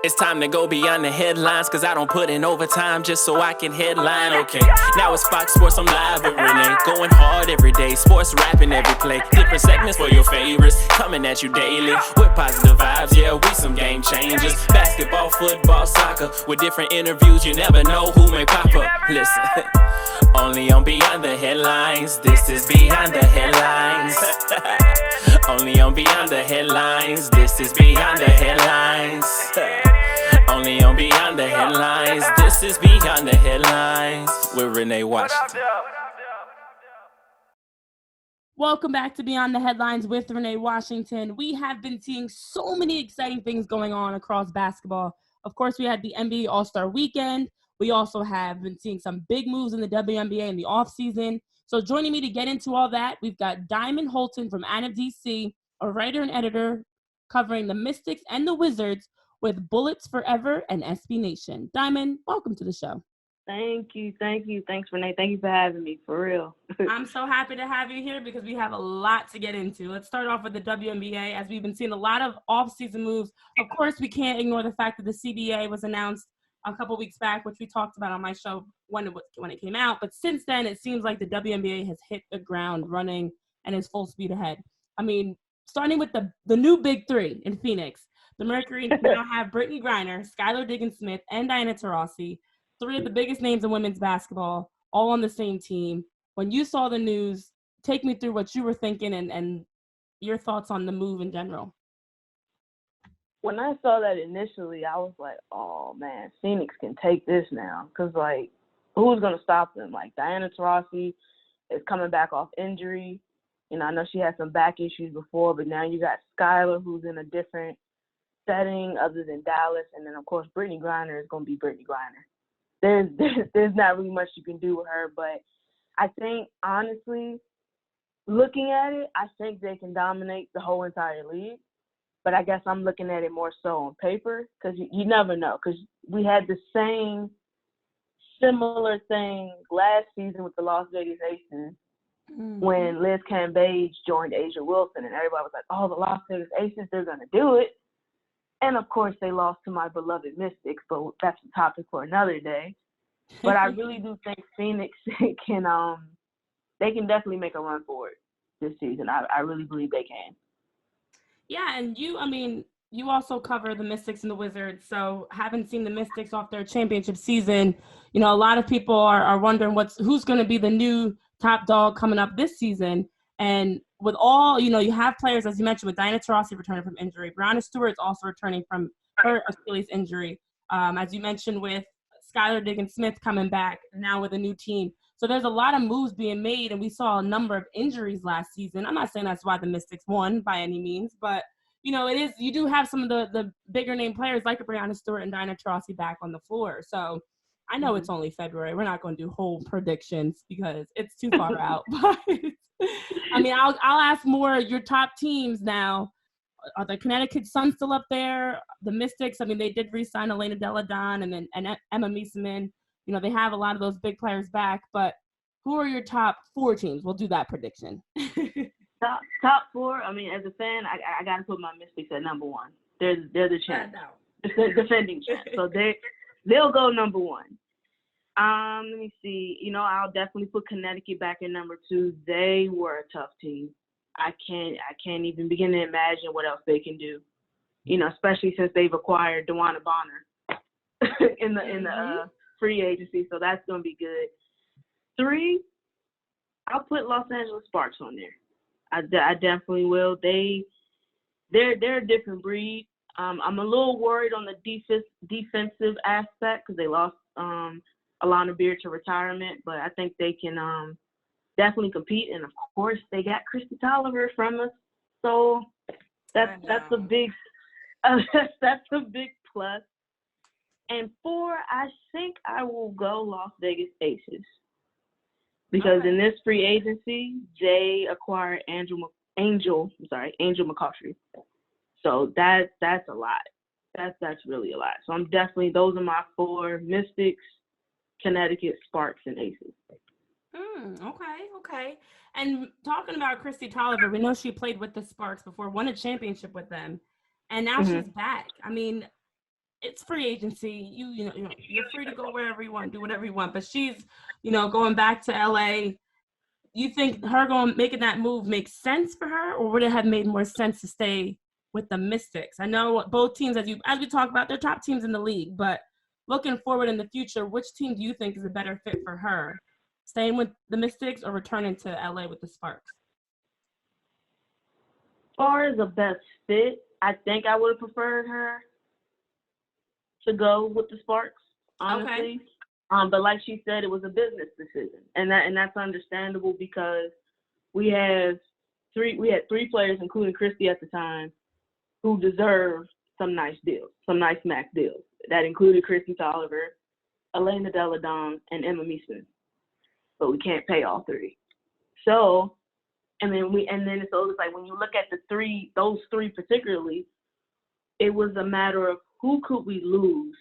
It's time to go beyond the headlines, cause I don't put in overtime just so I can headline, okay. Now it's Fox Sports, I'm live with Renee. Going hard every day, sports rapping every play. Different segments for your favorites, coming at you daily. With positive vibes, yeah, we some game changers. Basketball, football, soccer, with different interviews, you never know who may pop up. Listen, only on Beyond the Headlines, this is Beyond the Headlines. Only on Beyond the Headlines, this is Beyond the Headlines. Only on Beyond the Headlines, this is Beyond the Headlines with Renee Washington. Welcome back to Beyond the Headlines with Renee Washington. We have been seeing so many exciting things going on across basketball. Of course, we had the NBA All-Star Weekend. We also have been seeing some big moves in the WNBA in the offseason. So joining me to get into all that, we've got Diamond Holton from Anna DC, a writer and editor covering the Mystics and the Wizards with Bullets Forever and SB Nation. Diamond, welcome to the show. Thank you. Thanks, Renee. Thank you for having me, for real. I'm so happy to have you here because we have a lot to get into. Let's start off with the WNBA, as we've been seeing a lot of off-season moves. Of course, we can't ignore the fact that the CBA was announced a couple weeks back, which we talked about on my show when it came out. But since then, it seems like the WNBA has hit the ground running and is full speed ahead. I mean, starting with the new big three in Phoenix, the Mercury now have Brittany Griner, Skylar Diggins-Smith, and Diana Taurasi, three of the biggest names in women's basketball, all on the same team. When you saw the news, take me through what you were thinking and your thoughts on the move in general. When I saw that initially, I was like, oh, man, Phoenix can take this now. Because, like, who's going to stop them? Like, Diana Taurasi is coming back off injury. You know, I know she had some back issues before, but now you got Skylar, who's in a different setting other than Dallas. And then, of course, Brittany Griner is going to be Brittany Griner. There's not really much you can do with her. But I think, honestly, looking at it, I think they can dominate the whole entire league. But I guess I'm looking at it more so on paper because you never know. Because we had the same similar thing last season with the Las Vegas Aces when Liz Cambage joined Asia Wilson. And everybody was like, oh, the Las Vegas Aces, they're going to do it. And, of course, they lost to my beloved Mystics, but that's a topic for another day. But I really do think Phoenix can they can definitely make a run for it this season. I really believe they can. Yeah, and you also cover the Mystics and the Wizards, so having seen the Mystics off their championship season, you know, a lot of people are wondering who's going to be the new top dog coming up this season. And with all, you know, you have players, as you mentioned, with Diana Taurasi returning from injury. Brianna Stewart's also returning from her Achilles injury. As you mentioned, with Skylar Diggins-Smith coming back now with a new team. So there's a lot of moves being made, and we saw a number of injuries last season. I'm not saying that's why the Mystics won by any means, but, you know, it is. You do have some of the bigger name players like Brianna Stewart and Diana Taurasi back on the floor. So I know it's only February. We're not going to do whole predictions because it's too far out. But I mean, I'll ask more your top teams now. Are the Connecticut Sun still up there? The Mystics, I mean, they did re-sign Elena Delle Donne and Emma Meesseman. You know, they have a lot of those big players back. But who are your top four teams? We'll do that prediction. Top four, I mean, as a fan, I got to put my Mystics at number one. They're the champ. Defending champ. So they'll go number one. Let me see. You know, I'll definitely put Connecticut back in number two. They were a tough team. I can't even begin to imagine what else they can do. You know, especially since they've acquired DeWanna Bonner in the free agency. So that's gonna be good. Three, I'll put Los Angeles Sparks on there. I definitely will. They're a different breed. I'm a little worried on the defensive aspect because they lost Alana Beard to retirement, but I think they can definitely compete. And of course, they got Kristi Tolliver from us, so that's a big that's a big plus. And four, I think I will go Las Vegas Aces because in this free agency they acquired Angel McCautry. So that's a lot. That's really a lot. So I'm definitely, those are my four: Mystics, Connecticut, Sparks, and Aces. Okay. And talking about Kristi Tolliver, we know she played with the Sparks before, won a championship with them, and now she's back. I mean, it's free agency. You're free to go wherever you want, do whatever you want. But she's, going back to LA. You think her making that move makes sense for her, or would it have made more sense to stay with the Mystics? I know both teams, as we talk about, they're top teams in the league, but looking forward in the future, which team do you think is a better fit for her? Staying with the Mystics or returning to LA with the Sparks? As far as the best fit, I think I would have preferred her to go with the Sparks, honestly. Okay. But like she said, it was a business decision, and that's understandable because we had three players, including Christy at the time, who deserved some nice deals, some nice max deals. That included Christy Tolliver, Elena Delle Donne, and Emma Meesman. But we can't pay all three. So, so it's like when you look at those three particularly, it was a matter of who could we lose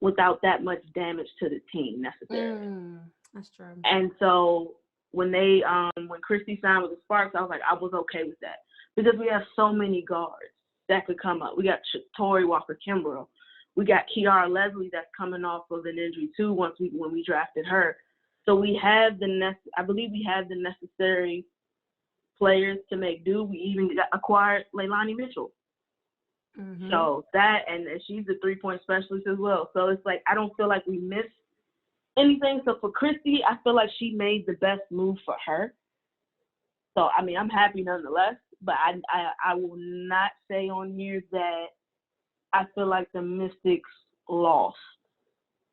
without that much damage to the team necessarily. That's true. And so when Christy signed with the Sparks, I was okay with that because we have so many guards that could come up. We got Tori Walker-Kimbrough. We got Kiara Leslie that's coming off of an injury too when we drafted her. So we have I believe we have the necessary players to make do. We even acquired Leilani Mitchell. Mm-hmm. So that, and she's a 3-point specialist as well. So it's like I don't feel like we missed anything. So for Christy, I feel like she made the best move for her. So I mean, I'm happy nonetheless. But I will not say on here that I feel like the Mystics lost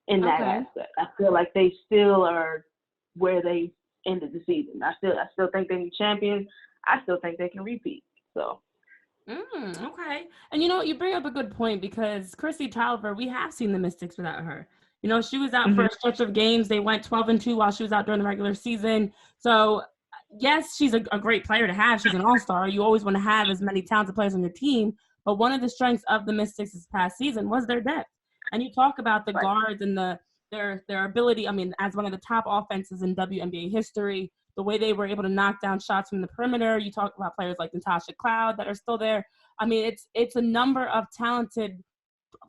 in that aspect. I feel like they still are where they ended the season. I still think they need champions. I still think they can repeat. So. Okay. And you bring up a good point because Christy Tolliver, we have seen the Mystics without her. She was out for a stretch of games. They went 12-2 while she was out during the regular season. So, yes, she's a great player to have. She's an all-star. You always want to have as many talented players on your team. But one of the strengths of the Mystics this past season was their depth. And you talk about the guards and their ability, as one of the top offenses in WNBA history, the way they were able to knock down shots from the perimeter. You talk about players like Natasha Cloud that are still there. It's a number of talented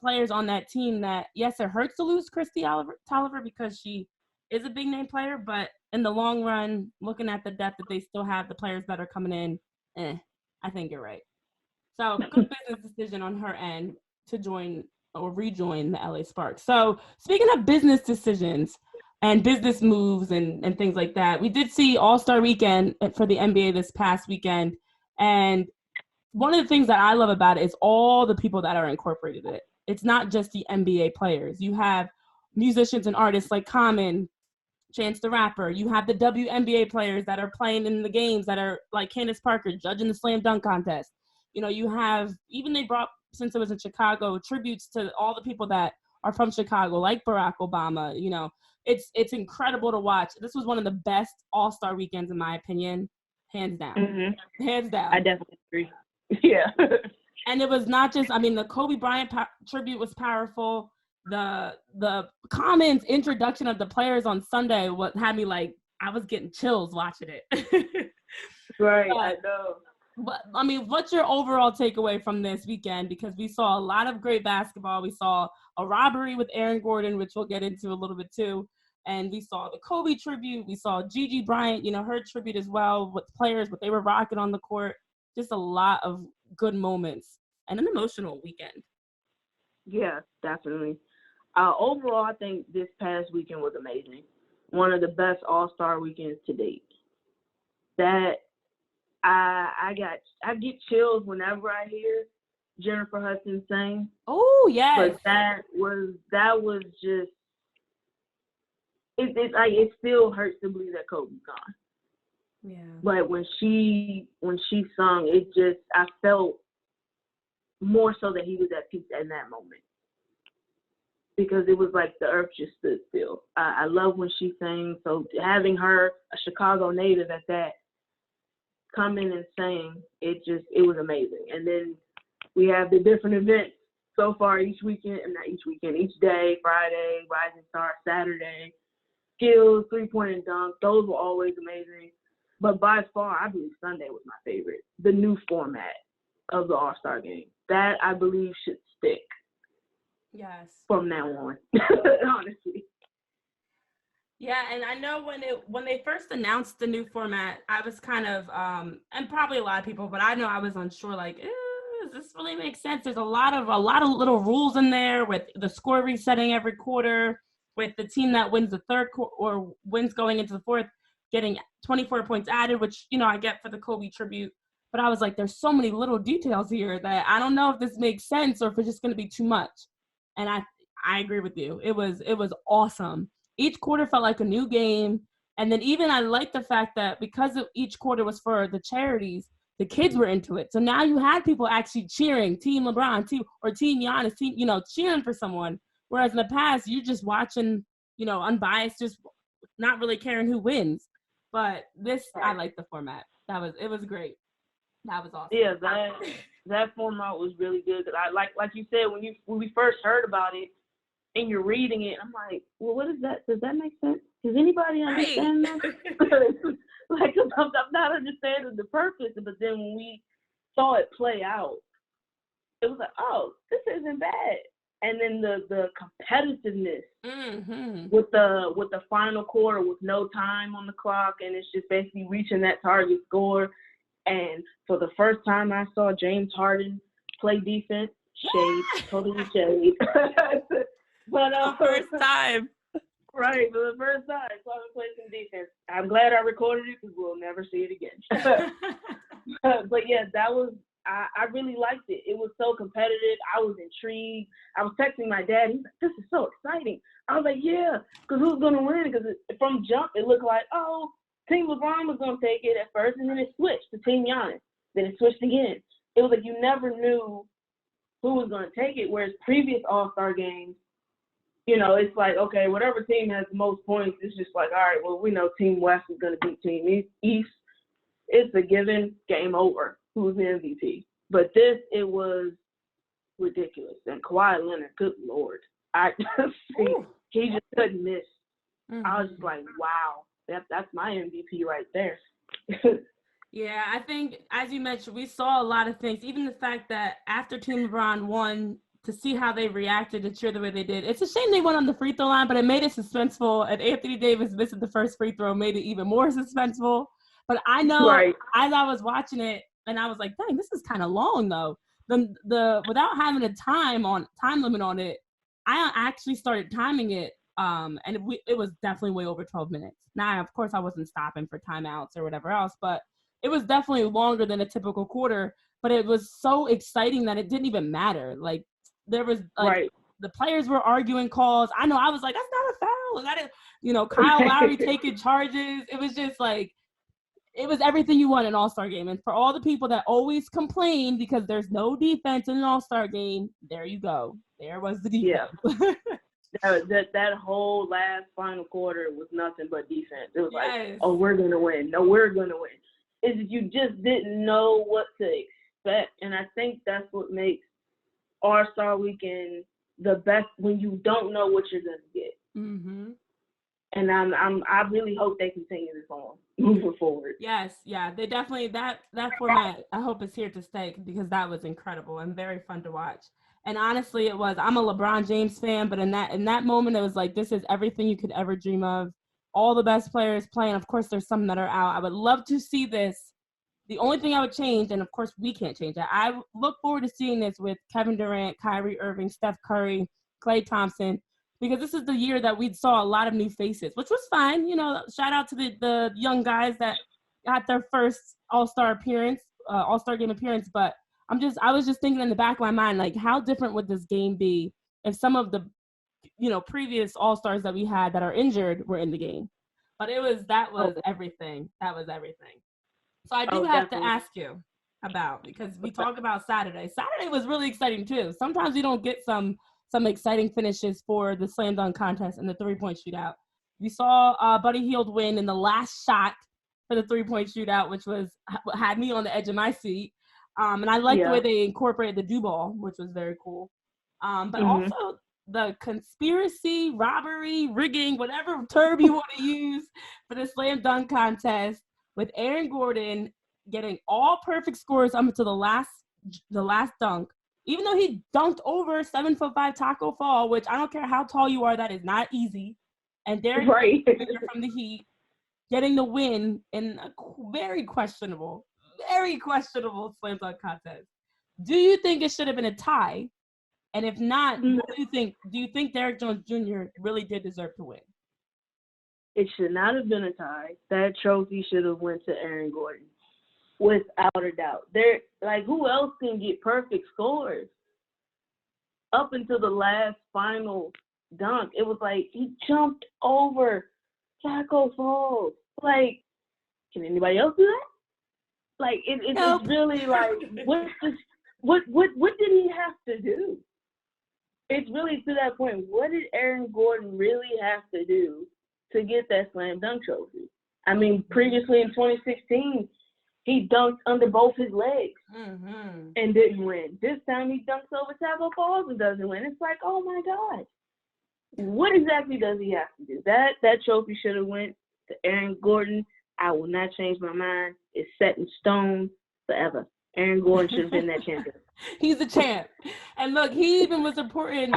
players on that team that, yes, it hurts to lose Christy Tolliver because she is a big name player, but in the long run, looking at the depth that they still have, the players that are coming in, I think you're right. So good business decision on her end to join or rejoin the LA Sparks. So speaking of business decisions and business moves and things like that, we did see All-Star Weekend for the NBA this past weekend. And one of the things that I love about it is all the people that are incorporated in it. It's not just the NBA players. You have musicians and artists like Common, Chance the Rapper. You have the WNBA players that are playing in the games that are like Candace Parker judging the slam dunk contest. You have, even they brought, since it was in Chicago, tributes to all the people that are from Chicago, like Barack Obama. It's incredible to watch. This was one of the best All-Star weekends, in my opinion, hands down. Mm-hmm. Hands down. I definitely agree. Yeah. And it was not just, the Kobe Bryant tribute was powerful. The Common's introduction of the players on Sunday had me like, I was getting chills watching it. Right, I know. But what's your overall takeaway from this weekend? Because we saw a lot of great basketball. We saw a robbery with Aaron Gordon, which we'll get into a little bit too. And we saw the Kobe tribute. We saw Gigi Bryant, her tribute as well with players, what they were rocking on the court. Just a lot of good moments and an emotional weekend. Yeah, definitely. Overall, I think this past weekend was amazing. One of the best All-Star weekends to date. That I get chills whenever I hear Jennifer Hudson sing. Oh yes. But that was just it still hurts to believe that Kobe's gone. Yeah. But when she sung, I felt more so that he was at peace in that moment. Because it was like the earth just stood still. I love when she sings. So having her, a Chicago native at that, come in and sing, it was amazing. And then we have the different events so far each day, Friday, Rising Star, Saturday, skills, 3-point and dunk. Those were always amazing. But by far, I believe Sunday was my favorite. The new format of the All-Star game. That, I believe, should stick. from now on, honestly. Yeah, and I know when they first announced the new format, I was kind of and probably a lot of people, but I know I was unsure. Like, does this really make sense? There's a lot of little rules in there with the score resetting every quarter, with the team that wins the third or wins going into the fourth getting 24 points added, which I get for the Kobe tribute. But I was like, there's so many little details here that I don't know if this makes sense or if it's just going to be too much. And I agree with you. It was awesome. Each quarter felt like a new game. And then even I like the fact that because each quarter was for the charities, the kids were into it. So now you had people actually cheering Team LeBron, Team Giannis, cheering for someone. Whereas in the past, you're just watching, unbiased, just not really caring who wins. But this, I like the format. It was great. That was awesome. Yeah, that format was really good. I like you said, when we first heard about it, and you're reading it, I'm like, well, what is that? Does that make sense? Does anybody understand that? Like, I'm not understanding the purpose. But then when we saw it play out, it was like, oh, this isn't bad. And then the competitiveness with the final quarter with no time on the clock, and it's just basically reaching that target score. And for the first time, I saw James Harden play defense. Shade, totally shade. But first time. Right, for the first time, so I play some defense. I'm glad I recorded it because we'll never see it again. But yeah, I really liked it. It was so competitive. I was intrigued. I was texting my dad. He's like, this is so exciting. I was like, yeah, because who's going to win? Because from jump, it looked like, oh, Team LeBron was going to take it at first, and then it switched to Team Giannis. Then it switched again. It was like you never knew who was going to take it, whereas previous All-Star games, it's like, okay, whatever team has the most points, it's just like, all right, well, we know Team West is going to beat Team East. It's a given, game over. Who's the MVP? But this, it was ridiculous. And Kawhi Leonard, good Lord. He just couldn't miss. Mm-hmm. I was just like, wow, that's my MVP right there. Yeah, I think, as you mentioned, we saw a lot of things. Even the fact that after Team LeBron won, to see how they reacted to cheer the way they did. It's a shame they went on the free throw line, but it made it suspenseful. And Anthony Davis missing the first free throw made it even more suspenseful. But I know, as I was watching it, and I was like, dang, this is kind of long, though. The without having a time limit on it, I actually started timing it, and it was definitely way over 12 minutes. Now, of course, I wasn't stopping for timeouts or whatever else, but it was definitely longer than a typical quarter. But it was so exciting that it didn't even matter. Like, there was the players were arguing calls. I know I was like, that's not a foul. That is, Kyle Lowry taking charges. It was just like, it was everything you want in an All-Star game. And for all the people that always complain because there's no defense in an All-Star game, there you go. There was the defense. Yeah. that whole last final quarter was nothing but defense. It was like, oh, we're going to win. No, we're going to win. Is you just didn't know what to expect. And I think that's what makes All-Star Weekend the best, when you don't know what you're going to get. Mm-hmm. And I really hope they continue this on moving forward. Yes, yeah, they definitely, that format, I hope is here to stay because that was incredible and very fun to watch. And honestly, it was. I'm a LeBron James fan, but in that moment, it was like, this is everything you could ever dream of. All the best players playing. Of course, there's some that are out. I would love to see this. The only thing I would change, and of course we can't change it, I look forward to seeing this with Kevin Durant, Kyrie Irving, Steph Curry, Klay Thompson, because this is the year that we saw a lot of new faces, which was fine. Shout out to the young guys that got their first All-Star game appearance. But I was just thinking in the back of my mind, like, how different would this game be if some of the, previous All-Stars that we had that are injured were in the game? But that was everything. That was everything. So I do have to ask you about, because we talked about Saturday. Saturday was really exciting too. Sometimes we don't get some exciting finishes for the slam dunk contest and the 3-point shootout. We saw Buddy Hield win in the last shot for the 3-point shootout, which had me on the edge of my seat. And I liked the way they incorporated the do ball, which was very cool. But also the conspiracy, robbery, rigging, whatever term you want to use for the slam dunk contest, with Aaron Gordon getting all perfect scores up until the last dunk, even though he dunked over 7'5" Taco Fall, which I don't care how tall you are, that is not easy. And Derek from the Heat getting the win in a very questionable slam dunk contest. Do you think it should have been a tie? And if not, what do you think? Do you think Derek Jones Jr. really did deserve to win? It should not have been a tie. That trophy should have went to Aaron Gordon, without a doubt. Who else can get perfect scores? Up until the last final dunk, it was like he jumped over Taco Falls. Like, can anybody else do that? Like, it's really like, what did he have to do? It's really to that point. What did Aaron Gordon really have to do to get that slam dunk trophy? I mean, previously in 2016, he dunked under both his legs and didn't win. This time he dunks over Taco Falls and doesn't win. It's like, oh my God. What exactly does he have to do? That trophy should have went to Aaron Gordon. I will not change my mind. It's set in stone forever. Aaron Gordon should have been that champion. He's a champ. And look, he even was reporting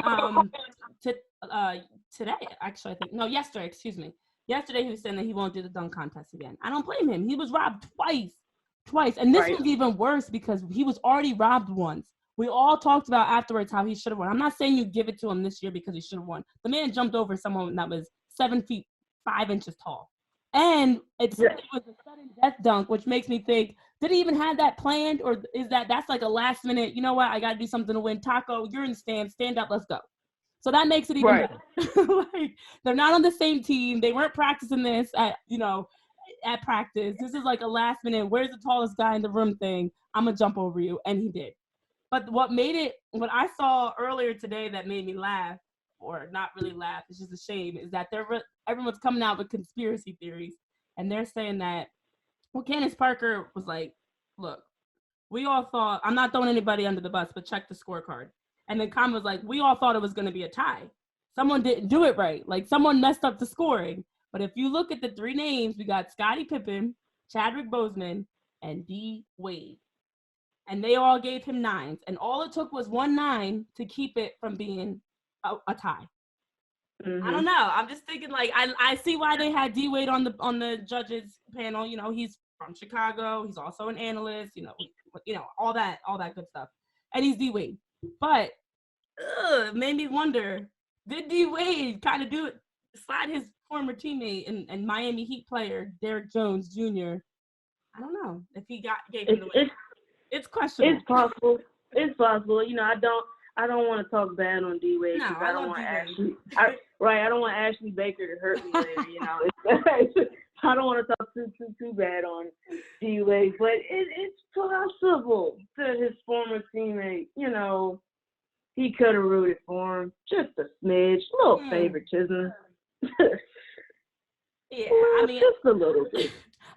today, actually, I think. No, yesterday, excuse me. Yesterday he was saying that he won't do the dunk contest again. I don't blame him. He was robbed twice. And this was even worse because he was already robbed once. We all talked about afterwards how he should have won. I'm not saying you give it to him this year because he should have won. The man jumped over someone that was 7 feet 5 inches tall. And it was a sudden death dunk, which makes me think, did he even have that planned? Or is that's like a last minute, you know what, I got to do something to win. Taco, you're in the stand up, let's go. So that makes it even better. Like, they're not on the same team. They weren't practicing this at practice. This is like a last minute, where's the tallest guy in the room thing? I'm going to jump over you. And he did. But what I saw earlier today that made me laugh, or not really laugh, it's just a shame, is that everyone's coming out with conspiracy theories. And they're saying that, Candace Parker was like, look, we all thought, I'm not throwing anybody under the bus, but check the scorecard. And then Khan was like, we all thought it was going to be a tie. Someone didn't do it right. Like, someone messed up the scoring. But if you look at the three names, we got Scottie Pippen, Chadwick Boseman, and D. Wade. And they all gave him 9s. And all it took was 1 9 to keep it from being a tie. I don't know. I'm just thinking, like, I see why they had D. Wade on the judges panel. You know, he's from Chicago. He's also an analyst. You know, all that good stuff. And he's D. Wade. But it made me wonder, did D. Wade kind of slide his former teammate and Miami Heat player Derek Jones Jr.? I don't know if he gave him the win. It's questionable. It's possible. You know, I don't want to talk bad on D Wade because I don't want Ashley. I don't want Ashley Baker to hurt me later. You know, I don't want to talk too bad on D Wade, but it's possible that his former teammate, you know, he could have rooted for him just a smidge, a little favoritism. Yeah, I mean, just a little bit.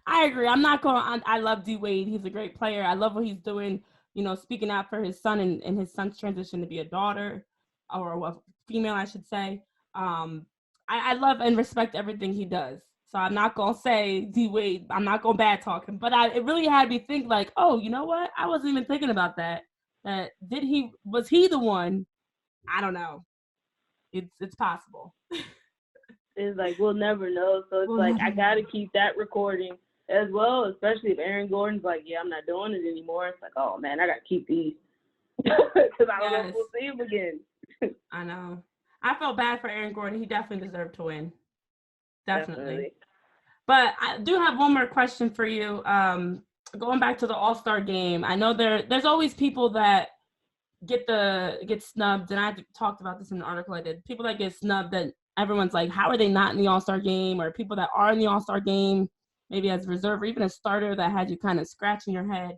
I agree. I love D Wade. He's a great player. I love what he's doing, you know, speaking out for his son and his son's transition to be a daughter or a female, I should say. I love and respect everything he does. So I'm not going to say D Wade, I'm not going to bad talk him, but it really had me think like, oh, you know what? I wasn't even thinking about that. Was he the one? I don't know. It's possible. It's like, we'll never know. So it's I got to keep that recording as well, especially if Aaron Gordon's like, yeah, I'm not doing it anymore. It's like, oh, man, I got to keep these because I don't know if we'll see him again. I know. I felt bad for Aaron Gordon. He definitely deserved to win. Definitely. But I do have one more question for you. Going back to the All-Star game, I know there's always people that get snubbed, and I talked about this in an article I did. People that get snubbed that everyone's like, how are they not in the All-Star game? Or people that are in the All-Star game, maybe as a reserve or even a starter that had you kind of scratching your head.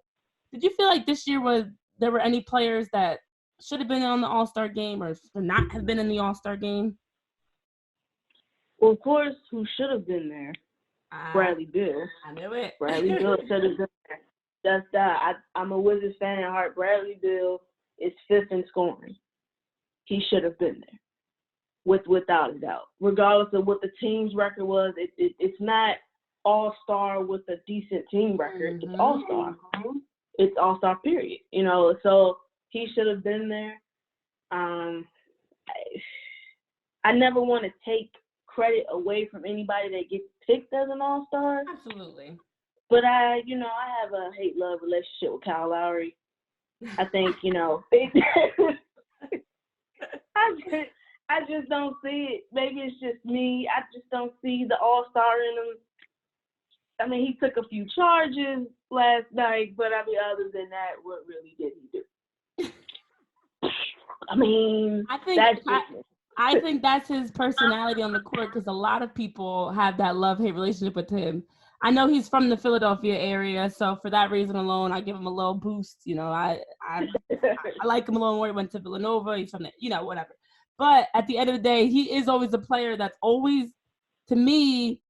Did you feel like this year there were any players that should have been on the All-Star game or should not have been in the All-Star game? Well, of course, who should have been there? Bradley Beal. I knew it. Bradley Beal should have been there. That's that. I'm a Wizards fan at heart. Bradley Beal is 5th in scoring. He should have been there, without a doubt. Regardless of what the team's record was, it's not All-Star with a decent team record. It's All-Star. It's All-Star, period. You know, so He should have been there. I never want to take credit away from anybody that gets picked as an all-star. Absolutely. But I have a hate-love relationship with Kyle Lowry. I think, I just don't see it. Maybe it's just me. I just don't see the all-star in him. I mean, he took a few charges last night, but I mean, other than that, what really did he do? I mean, I think that's his personality on the court because a lot of people have that love-hate relationship with him. I know he's from the Philadelphia area, so for that reason alone, I give him a little boost. I like him a little more. He went to Villanova. He's from the, whatever. But at the end of the day, he is always a player that's always, to me,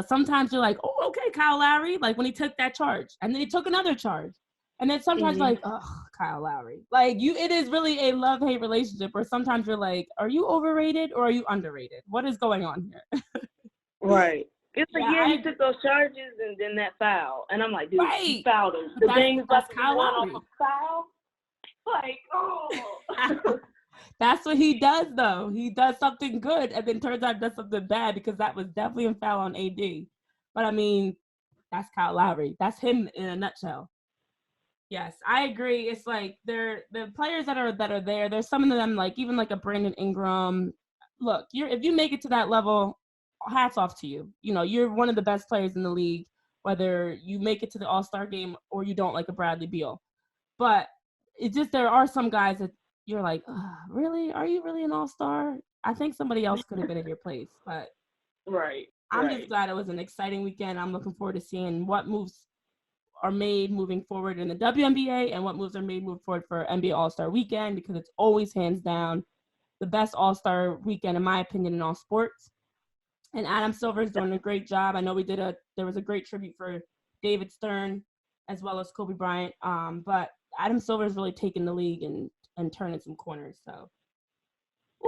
sometimes you're like, oh, okay, Kyle Lowry, like when he took that charge. And then he took another charge. And then sometimes like, oh, Kyle Lowry. Like it is really a love-hate relationship where sometimes you're like, are you overrated or are you underrated? What is going on here? Right. It's like, he took those charges and then that foul. And I'm like, dude, he fouled him. The game is about to go on a foul. Like, oh. That's what he does, though. He does something good and then turns out he does something bad because that was definitely a foul on AD. But, I mean, that's Kyle Lowry. That's him in a nutshell. Yes, I agree. It's like the players that are there, there's some of them, like even like a Brandon Ingram. Look, if you make it to that level, hats off to you. You're one of the best players in the league, whether you make it to the All-Star game or you don't, like a Bradley Beal. But it's just there are some guys that you're like, really? Are you really an all-star? I think somebody else could have been in your place. But I'm just glad it was an exciting weekend. I'm looking forward to seeing what moves are made moving forward in the WNBA and what moves are made moving forward for NBA All-Star Weekend because it's always hands down the best All-Star Weekend, in my opinion, in all sports. And Adam Silver is doing a great job. I know there was a great tribute for David Stern as well as Kobe Bryant. But Adam Silver is really taking the league and turning some corners. So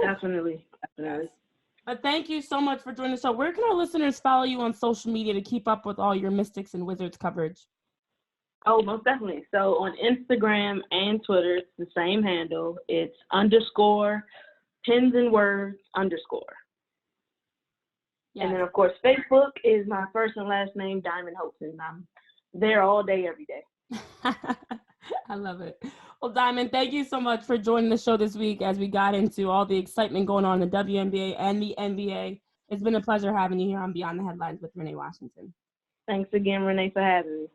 definitely. Yes. But thank you so much for joining the show. Where can our listeners follow you on social media to keep up with all your Mystics and Wizards coverage? Oh, most definitely. So on Instagram and Twitter, it's the same handle. It's _ pins and words _ Yes. And then, of course, Facebook is my first and last name, Diamond Holton. I'm there all day, every day. I love it. Well, Diamond, thank you so much for joining the show this week as we got into all the excitement going on in the WNBA and the NBA. It's been a pleasure having you here on Beyond the Headlines with Renee Washington. Thanks again, Renee, for having me.